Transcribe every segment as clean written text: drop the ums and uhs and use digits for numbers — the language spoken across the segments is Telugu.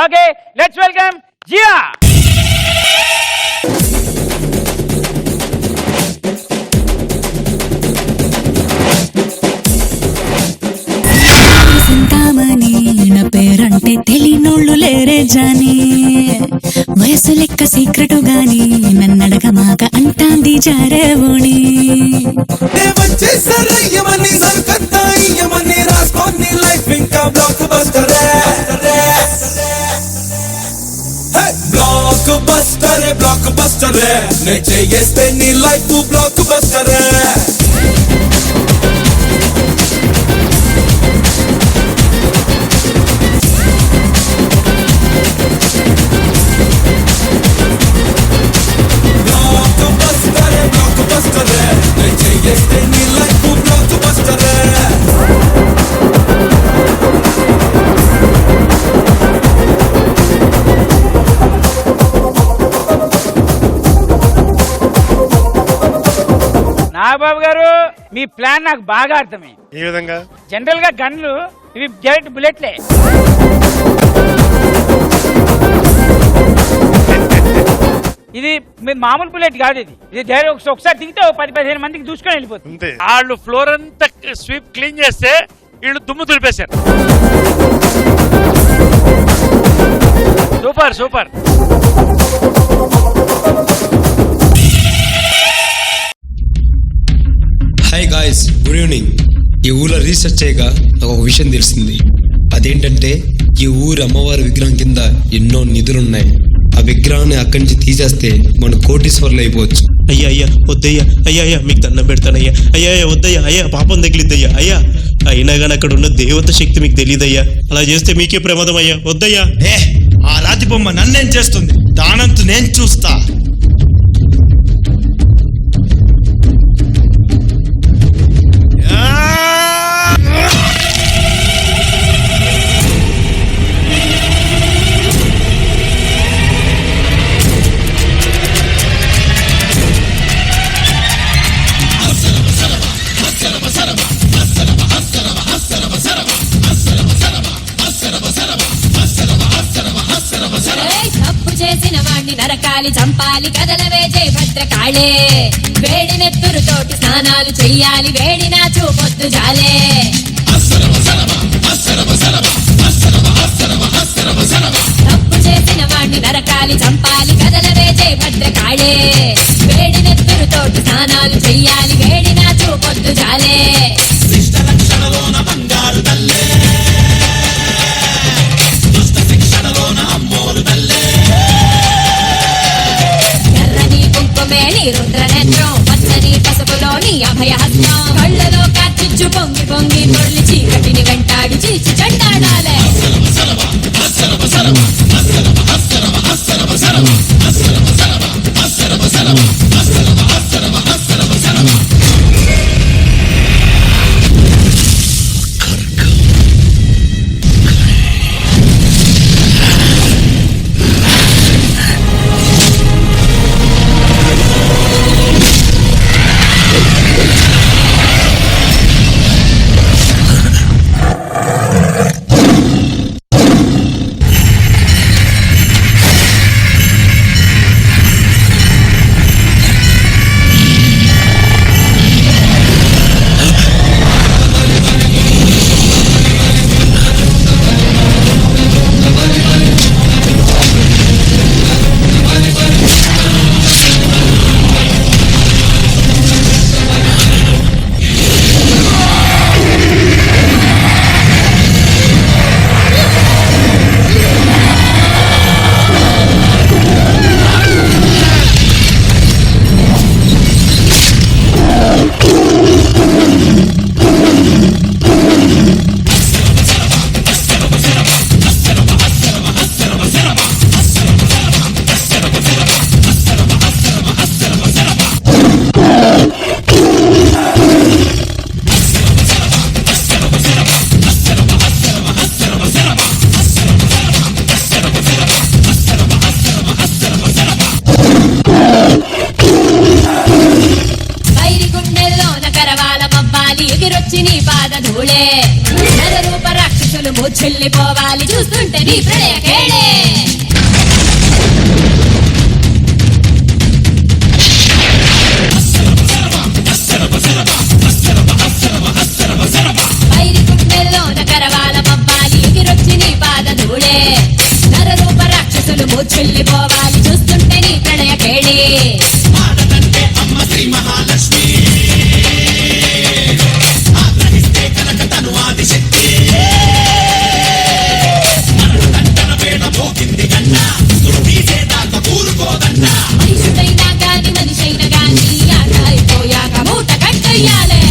Okay, let's welcome Jiya. నా పేరంటే తెలియనోళ్ళు లేరే జాని, వయసు లెక్క సీక్రెటు గాని నన్నడగమాక అంటాంది జారేవోణి. బ్లాక్ బస్టరే నే చేస్తే నీ లైఫ్ బ్లాక్ బస్టరే. నాగబాబు గారు, మీ ప్లాన్ నాకు బాగా అర్థమైంది. ఏ విధంగా? జనరల్ గా గన్లు ఇవి డైరెక్ట్ బుల్లెట్లే. ఇది మీరు మామూలు బుల్లెట్ కాదు, ఇది డైరెక్ట్ ఒకసారి దిగితే 10-15 మందికి దూసుకొని వెళ్ళిపోతుంది. వాళ్ళు ఫ్లోర్ అంతా స్వీప్ క్లీన్ చేస్తే వీళ్ళు దుమ్ము దులిపేశారు. Super super. Hi guys, good evening. ఈ ఊర్లో రీసెర్చ్ చేయగా నాకు ఒక విషయం తెలిసింది. అదేంటంటే ఈ ఊరు అమ్మవారి విగ్రహం కింద ఎన్నో నిధులున్నాయి. ఆ విగ్రహాన్ని అక్కడి నుంచి తీసేస్తే మనం కోటీశ్వర్లు అయిపోవచ్చు. అయ్యా అయ్యా వద్దయ్యా, అయ్యా అయ్యా మీకు దండం పెడతానయ్యా, అయ్యా అయ్యా వద్దయ్యా, అయ్యా పాపం తగిలిద్దయ్యా, అయ్యా అయినా కానీ అక్కడ ఉన్న దేవత శక్తి మీకు తెలియదయ్యా, అలా చేస్తే మీకే ప్రమాదం అయ్యా, వద్దయ్యా. ఆ రాతి బొమ్మ నన్నేం చేస్తుంది? దానంతు నేను చూస్తా. చేసిన వాణ్ణి నరకాలి, చంపాలి, కదలవే జై భద్రకాళే. వేడి నెత్తురుతోటి స్నానాలు చెయ్యాలి, వేడినా చూపొద్దు జాలే. తప్పు చేసిన వాణ్ణి నరకాలి, చంపాలి, కదలవే జై భద్రకాళే. వేడి నెత్తురుతోటి స్నానాలు చెయ్యాలి, వేడినా చూపొద్దు జాలే. కుంకుమేని రుద్రనేత్రం, పచ్చని పసుపులోని అభయహస్తం, కళ్ళలో కార్చిచ్చు పొంగి పొంగి పొర్లి చీకటిని వెంటాడి చీచి చెండాడాలే. ఎగిరొచ్చి నీ పాద ధూళే, నరరూప రాక్షసుల రాక్షసులు మూర్ఛిల్లిపోవాలి చూస్తుంటే నీ ప్రళయ కేళే పైరి గుండెల్లోన కరవాల పబ్బాలి ఎగిరొచ్చి నీ పాద ధూళే నరరూప రాక్షసులు మూర్ఛిల్లిపోవాలి చూస్తుంటే నీ ప్రళయ కేళే మనిషినైనా గాని మనిషైనా గాని ఆట అయిపోయాక మూట కట్టయ్యాలే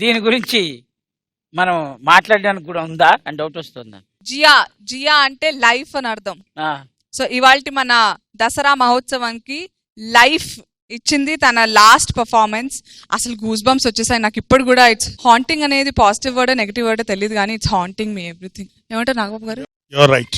దీని గురించి మనం మాట్లాడడానికి కూడా ఉందా అని డౌట్ వస్తుందా? జియా జియా అంటే లైఫ్ అని అర్థం. సో ఇవాల్టి మన దసరా మహోత్సవానికి లైఫ్ ఇచ్చింది తన లాస్ట్ పర్ఫార్మెన్స్. అసలు గూస్ బంప్స్ వచ్చేసాయి నాకు ఇప్పుడు కూడా. ఇట్స్ హాంటింగ్ అనేది పాజిటివ్ వర్డ్ నెగిటివ్ వర్డ్ తెలియదు కానీ ఇట్స్ హాంటింగ్ మీ ఎవ్రీథింగ్. ఏమంటారు నాగబాబు గారు? Your right.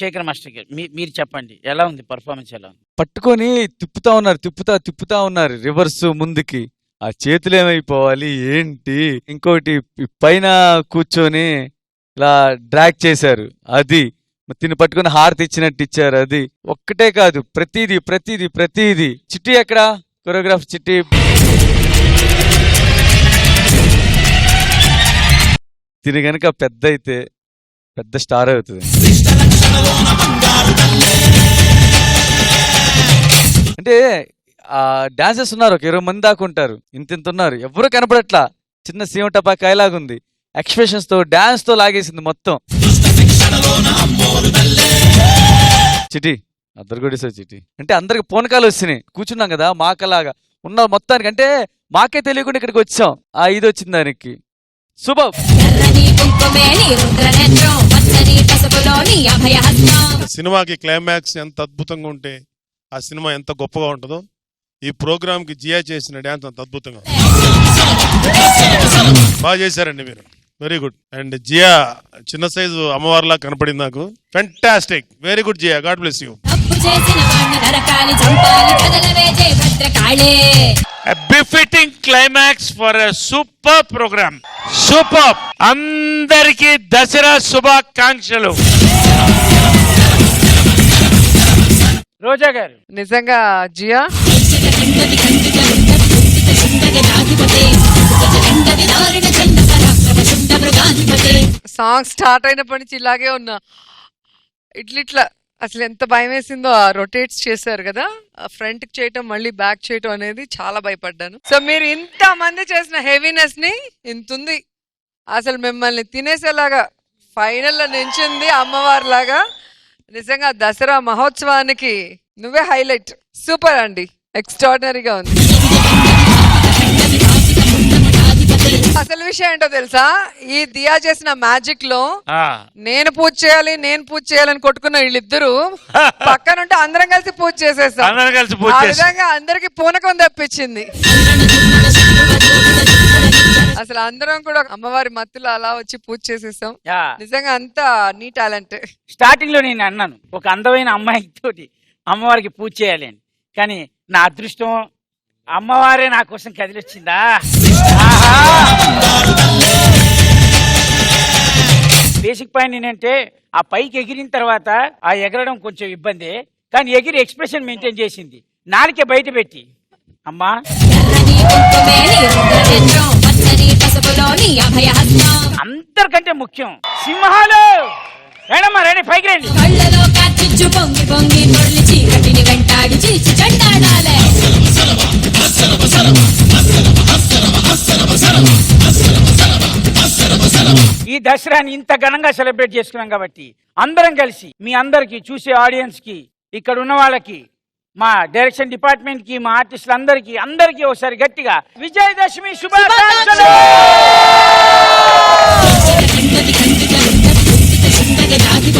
శేఖర్ మాస్టర్ గారు మీరు చెప్పండి, ఎలా ఉంది పర్ఫార్మెన్స్? ఎలా ఉంది? పట్టుకొని తిప్పుతా ఉన్నారు రివర్స్ ముందుకి. ఆ చేతులు ఏమైపోవాలి ఏంటి? ఇంకోటి పైన కూర్చొని ఇలా డ్రాగ్ చేశారు, అది తిని పట్టుకుని హారతి ఇచ్చినట్టు ఇచ్చారు. అది ఒక్కటే కాదు, ప్రతిదీ. చిట్టి ఎక్కడ? కొరియోగ్రాఫ్ చిట్టి. తిని గనక పెద్ద అయితే పెద్ద స్టార్ అవుతుంది. అంటే డాన్సర్స్ ఉన్నారు, ఒక 20 మంది దాకా ఉంటారు, ఇంత ఉన్నారు, ఎవరు కనపడట్లా. చిన్న సీమ టపాకాయలాగుంది. ఎక్స్ప్రెషన్స్ తో డాన్స్ తో లాగేసింది మొత్తం. చిటి అద్దరుగొడిసావు చిటి. అంటే అందరికి పూనకాలు వస్తున్నాయి, కూర్చున్నాం కదా మాకలాగా ఉన్న మొత్తానికి. అంటే మాకే తెలియకుండా ఇక్కడికి వచ్చాం. ఇది వచ్చింది దానికి. శుభం. సినిమాకి క్లైమాక్స్ ఎంత అద్భుతంగా ఉంటే ఆ సినిమా ఎంత గొప్పగా ఉంటుందో, ఈ ప్రోగ్రామ్ కి జియా చేసిన డ్యాన్స్ అంత అద్భుతంగా. బాగా చేశారండి మీరు, వెరీ గుడ్. అండ్ జియా చిన్న సైజు అమ్మవారిలా కనపడింది నాకు. Fantastic, very good Jiya, God bless you. A befitting climax for a super program. Super. అందరికీ దసరా శుభాకాంక్షలు. రోజా గారు నిజంగా జియా సాంగ్ స్టార్ట్ అయినప్పటి నుంచి ఇలాగే ఉన్నా. ఇట్లా అసలు ఎంత భయం వేసిందో. ఆ రొటేట్స్ చేశారు కదా, ఫ్రంట్ కి చేయటం మళ్ళీ బ్యాక్ చేయటం అనేది చాలా భయపడ్డాను. సో మీరు ఇంత మంది చేసిన హెవీనెస్ ని ఇంతుంది, అసలు మిమ్మల్ని తినేసేలాగా ఫైనల్ లో నించింది అమ్మవారి లాగా. నిజంగా దసరా మహోత్సవానికి నువ్వే హైలైట్. సూపర్ అండి, ఎక్స్ట్రాడినరీగా ఉంది. అసలు విషయం ఏంటో తెలుసా, ఈ దియా చేసిన మ్యాజిక్ లో నేను పూజ చేయాలని కొట్టుకున్న వీళ్ళిద్దరు పక్కనుంటే అందరం కలిసి పూజ చేసేస్తాం. ఆ విధంగా అందరికి పూనకం తెప్పించింది. అసలు అందరం కూడా అమ్మవారి మత్తులో అలా వచ్చి పూజ చేసేస్తాం. నిజంగా అంతా నీ టాలెంట్. స్టార్టింగ్ లో నేను అన్నాను ఒక అందమైన అమ్మాయి తోటి అమ్మవారికి పూజ చేయాలి అని, కానీ నా అదృష్టం అమ్మవారే నా కోసం కదిలొచ్చిందా. బేసిక్ పాయింట్ ఏంటంటే ఆ పైకి ఎగిరిన తర్వాత ఆ ఎగరడం కొంచెం ఇబ్బంది, కానీ ఎగిరి ఎక్స్ప్రెషన్ మెయింటైన్ చేసింది, నాలుకే బయట పెట్టి అమ్మా అందరికంటే ముఖ్యం సింహాలు రేడమ్మా రేడి పైకి రండి. కళ్ళలో కాచిచ్చు పొంగి పొంగి పొర్లి చీకటిని వెంటాడి చీచి చండాడాలే. ఈ దసరాని ఇంత ఘనంగా సెలబ్రేట్ చేసుకున్నాం కాబట్టి అందరం కలిసి మీ అందరికి చూసే ఆడియన్స్ కి ఇక్కడ ఉన్న వాళ్ళకి మా డైరెక్షన్ డిపార్ట్మెంట్ కి మా ఆర్టిస్టులు అందరికీ ఒకసారి గట్టిగా విజయదశమి శుభాకాంక్షలు. జాతి